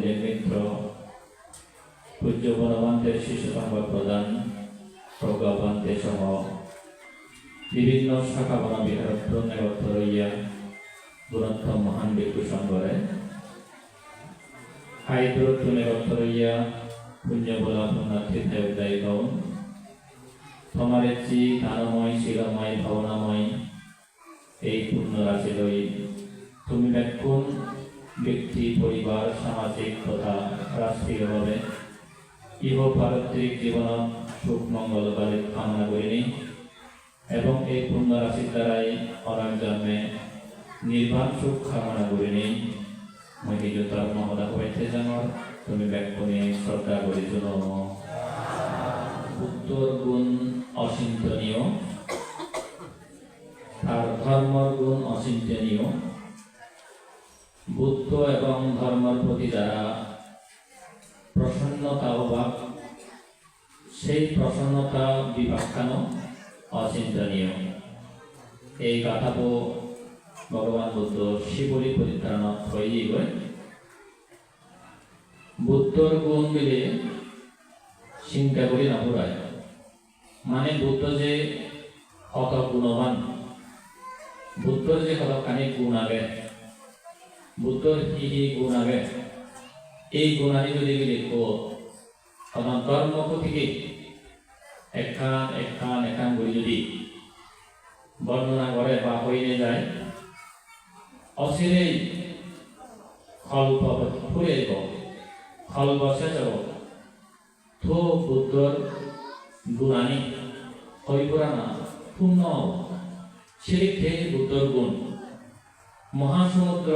বহুমূল্যের মিত্র পূজ্য বনবান্তের শিশু সংবাদ প্রদান প্রজ্ঞাবান্তে সহ বিভিন্ন শাখা বন বিহারত্ব নেগত্য রইয়া গুণত্ব মহান ভিক্ষু সংঘরে হাইদূরত্ব নেগত্য রইয়া পুণ্য বলা পুণ্যার্থী দেবদায়ী গৌণ তোমার চি দানময় শিলময় ভাবনাময় এই পূর্ণ রাশি লই তুমি ব্যাকুণ ব্যক্তি পরিবার সামাজিক তথা রাষ্ট্রীয়ভাবে ইহ পারত্রিক জীবন সুখ মঙ্গল বাড়ি কামনা করিনি এবং এই পূর্ণ রাশির দ্বারাই অনার জন্মে নির্বাণ সুখ কামনা করিনি মই নিজতার মহদা হইতে জানর তুমি ব্যাকুণে শ্রদ্ধা করি জনম উত্তর গুণ অচিন্তনীয় আর ধর্মর গুণ অচিন্তনীয় বুদ্ধ এবং ধর্মের প্রতি যারা প্রসন্নতা অভাব সেই প্রসন্নতা বিপাখানো অচিন্তনীয় এই গাথাবো ভগবান বুদ্ধ শিবলি পরিত্রাণ হয়ে গেল বুদ্ধর গুণ মিলে চিন্তা করি না পুরায় মানে বুদ্ধ যে কত গুণবান বুদ্ধর যে কতখানি গুণ আগে বুদ্ধর কি গুণ আগে এই গুণানি যদি লিখব তখন কর্মক থেকে একখান করে যদি বর্ণনা করে বা হইলে যায় অচিরেই কল্প ফুরে যাব ফল বসে যাব তো বুদ্ধর গুণানি হই পুরানা পূর্ণ সেই থেকে বুদ্ধর গুণ মহাসমুদ্র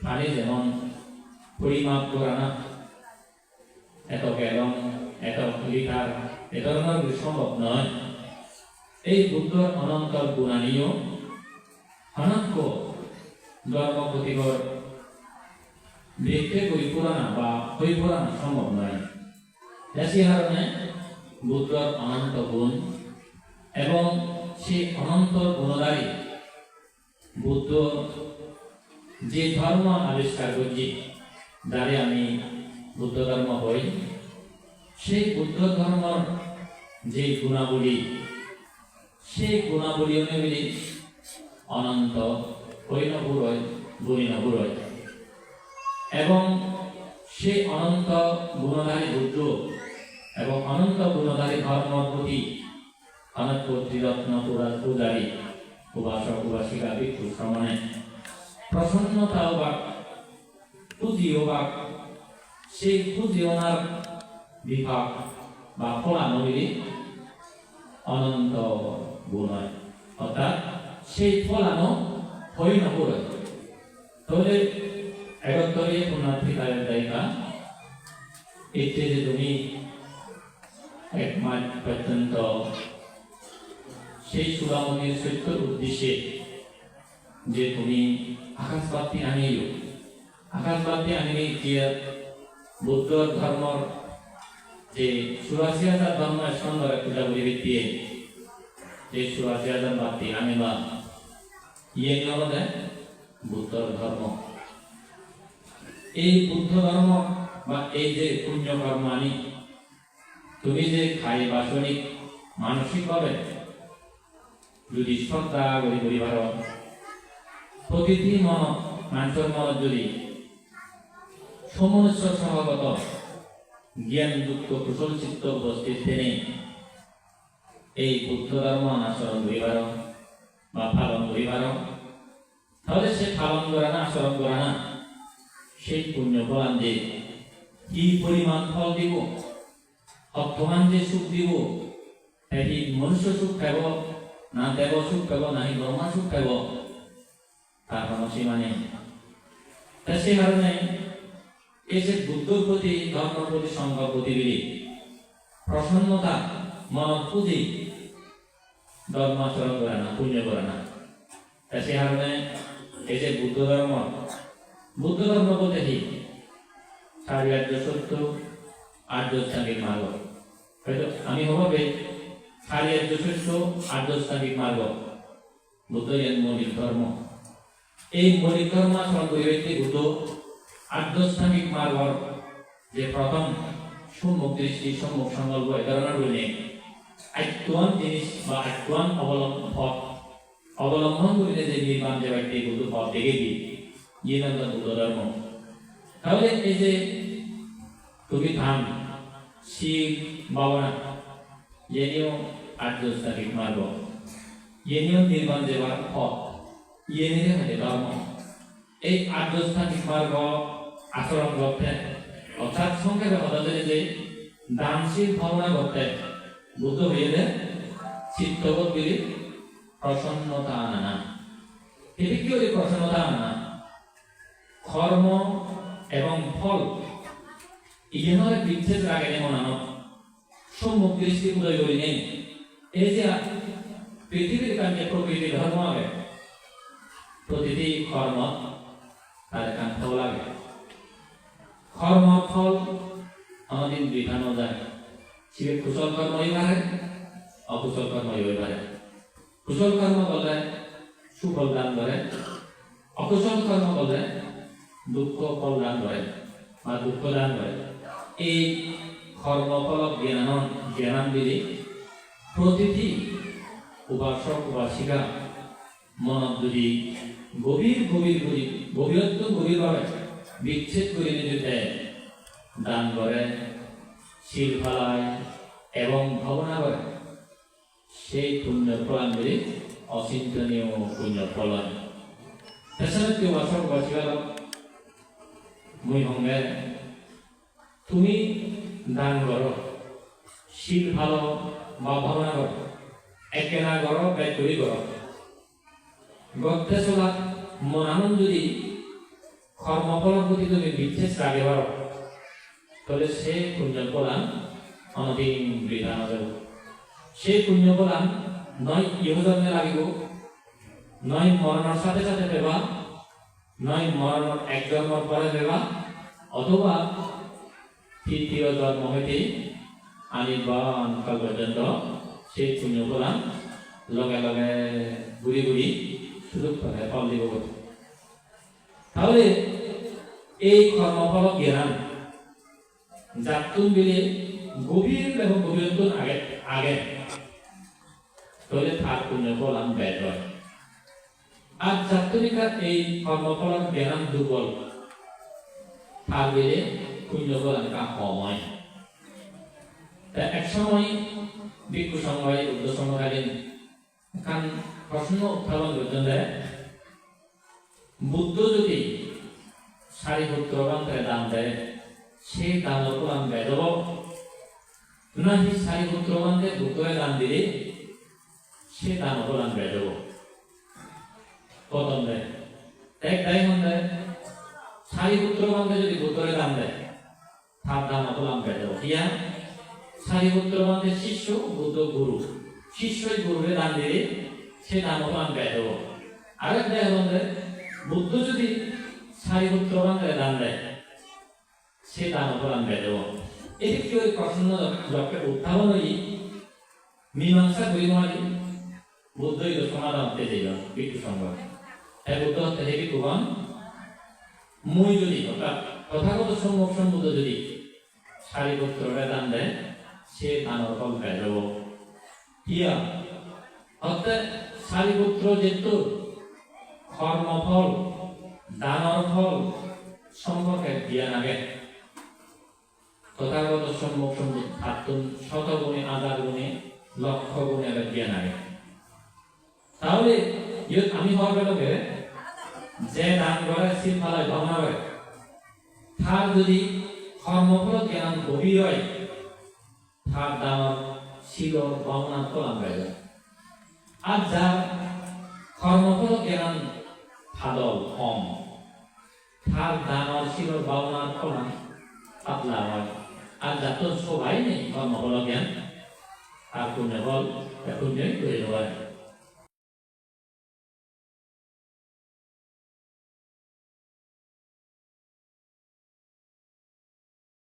পানি যেমন পরিমাপ করা না এত গ্যালন এত লিটার এ ধরনের সম্ভব নয় এই বুদ্ধর অনন্ত গুণানীয় অনন্ত ধর্মপতিগর দেখতে বই পুরানা বা বই পুরানা সম্ভব নয় সে কারণে বুদ্ধর অনন্ত গুণ এবং সেই অনন্ত গুণধারী বুদ্ধ যে ধর্ম আবিষ্কার করছি দ্বারে আমি বুদ্ধ ধর্ম হই সেই বুদ্ধ ধর্মর যে গুণাবলী সেই গুণাবলী অনুযায়ী অনন্ত হৈনপুরয় গুণিনপুরয় এবং সেই অনন্ত গুণধারী বুদ্ধ এবং অনন্ত গুণধারী ধর্মর প্রতি অনন্ত ত্রিরত্ন পূজারী উপাসক উপাসিকা ভিক্ষু শ্রমণে প্রসন্নতা বা পুঁজিও বা সেই পুঁজিওনার বিভাগ বা ফলানুযায়ী অনন্ত গুণ হয় অর্থাৎ সেই ফলানো হই না করে তাহলে একত্তরে পুণ্যার্থিকারের দায়িকা এতে যে তুমি এক মাস পর্যন্ত সেই চূড়ামণির সত্যর উদ্দেশ্যে যে তুমি আকাশবাদী আনিও আকাশবাদী আনিলে গিয়ে বুদ্ধ ধর্মর যে ৮৪,০০০ ধর্মের সুন্দর পূজা করিবে দিয়ে যে ৮৪,০০০ বাদী আনিবা ইয়ে নিয়ে বুদ্ধর ধর্ম এই বুদ্ধ ধর্ম বা এই যে পুণ্য কর্ম আনি তুমি যে খাই বাসনিক মানসিকভাবে যদি শ্রদ্ধা করি পরিবার প্রতিটি মানুষের মন যদি সমনুষ্য সহগত জ্ঞানযুক্ত কুশল চিত্ত উপস্থিত থেনে এই বুদ্ধ ধর্ম আচরণ করিবার বা পালন করিবার তাহলে সে পালন করে না আচরণ করে না সেই পুণ্য ফলান যে কি পরিমাণ ফল দিব অর্থমান যে সুখ দিব এই মনুষ্য সুখ পাব না দেব সুখ পাব না ব্রহ্মা সুখ পাব তার কোনো সীমা নেই সে কারণে এই যে বুদ্ধর প্রতি ধর্মের প্রতি সংখ্যা প্রতিবিধি প্রসন্নতা মন পুঁজি ধর্মাচরণ করে না পুণ্য করে না সে কারণে এই যে বুদ্ধ ধর্ম বলতে কি সাড়ে আর্য সত্য আর্যস্থানিক মার্গ হয়তো আমি হবে সাড়ে আর্য সত্য আর্যস্থানিক মার্গ বুদ্ধ মৌলিক ধর্ম এই মৌলিক ধর্ম আচরণ করে ব্যক্তি বুদ্ধ আর্ধস্থানিক মার্গর যে প্রথম সম্মুখ দৃষ্টি সম্মুখ সংকল্প এই ধরনের বলে আত্মান জিনিস বা আত্মান অবলম্বন করিলে যে নির্মাণ যে ব্যক্তি বুদ্ধ পথ দেখে দিই জিনন্দ বুদ্ধ ধর্ম। তাহলে এই যে তুমি ধাম শিব ভাবনা ইয়েনিও আর্ধস্থানিক মার্গ ইয়েনিও নির্মাণ দেওয়ার পথ ইয়েনিরে হলে ধর্ম। এই আর্ধস্থানিক মার্গ আচরণ করতে অর্থাৎ সংক্ষেপে কথা যে দানশীল ভাবনা করতে বুদ্ধ হইলে চিত্তবোধগুলি প্রসন্নতা আনা এদিকে ওই প্রসন্নতা আনা কর্ম এবং ফল ইহনের বিচ্ছেদ রাখে যেমন আনো সম্মুখ দৃষ্টি উদয় করি নেই। এই যে পৃথিবীর কাছে প্রকৃতি ধর্ম হবে প্রতিটি কর্ম তার কান ফল লাগে কর্ম ফল আমাদের বিধানো যায় সে কুশল কর্ম হইবারে অকুশল কর্ম হইবারে। কুশল কর্ম করলে সুফল দান করে অকুশল কর্ম করলে দুঃখ ফল দান করে বা দুঃখ দান করে। এই কর্মফল জ্ঞানান্বিধি প্রতিটি উপাসক উপাসিকা মনত যদি গভীরভাবে বিচ্ছেদ করে নিজেকে দান করে শিল ফলায় এবং ভাবনা করে সেই পুণ্য ফলানগুলি অচিন্তনীয় পুণ্য ফলন। এছাড়া কেউ উপাসক উপাসিকা মুই সঙ্গে তুমি দান করো শিল ভালো বা ভাবনা করো একে না করো ব্যয় করি করো গর্তে চলা মন আনন্দ যদি কর্মফলের প্রতি তুমি বিচ্ছেদ রাখে পারো তাহলে সেই পুণ্য প্রদান অনদিন বৃথা না যাব। সেই পুণ্য প্রদান নয় ইহজন্মে লাগিব নয় মরণের সাথে সাথে পেবা নয় মরণের এক জন্মের পরে পেবা অথবা তৃতীয় জন্ম হইতে আনির্বাণ কাল পর্যন্ত সেই পুণ্য প্রদান লগে লগে ঘুরি ঘুরি সুযোগ পাবে ফল দিব। তাহলে এই কর্মফল জ্ঞান জাতুন বিলে গভীর এবং গভীরতন আগে তাহলে তার পুণ্য ফলান ব্যয় হয়। আর জাতুনিকার এই কর্মফল জ্ঞান দুর্বল তার বিলে পুণ্য ফলান কা কম হয়। এক সময় ভিক্ষু সংঘয় উদ্ধ সংঘকালীন কান প্রশ্ন উত্থাপন করতেন বুদ্ধ যদি সারিপুত্র বান্ধায় দান দেয় সেই দানের উপর আমি ব্যয় দেব না সারিপুত্র বান্ধে বুদ্ধরে দান দিলে সে দান উপর আমি ব্যয় দেব। প্রথম দেয় এক দায় দেয় সারিপুত্র বান্ধে যদি বুদ্ধরে দান দেয় তার দান উপর আমি ব্যয় দেব। ইয়া সারিপুত্র বান্ধে শিষ্য বুদ্ধ গুরু শিষ্যই গুরুরে দান দিলে সে দান উপর আমি ব্যয় দেব। আরেক দায় বুদ্ধ যদি সারিপুত্র বান্ধে দান দেয় সে দান উপর আমি ব্যয় দেব। এদিকে ওই প্রশ্ন উত্থাপন হই মীমাংসা করি নয় বুদ্ধই সমাধান হতে যাইব ভিক্ষু সংঘ বুদ্ধ হতে হে ভিক্ষুগণ মুই যদি তথাগত সম্মুখ সম্বুদ্ধ যদি সারিপুত্ররে দান দেয় সে দানের ফল ব্যয় দেব। ইয়া অর্থাৎ সারিপুত্র যেহেতু কর্মফল দানের ফল সম্পর্কে জ্ঞান আগে তথাগত সম্মুখ সম্বুদ্ধ আত্ম শতগুণে আধার গুণে লক্ষ গুণে জ্ঞান আগে। তাহলে আমি হওয়ার বেলকে যে দান করে শিল ফালায় ভাবনা করে তার যদি কর্মফল জ্ঞান গভীর হয় তার দানের শিল ভাবনা ফলান হয়ে যায়। আর যার কর্মফল জ্ঞান ফাদল কম তার দানের শিল ভাবনার ফলান পাতলা হয়। আর যার তো সবাই নেই কর্মফল জ্ঞান আর পুণ্য ফল পুণ্যই তৈরি হয়।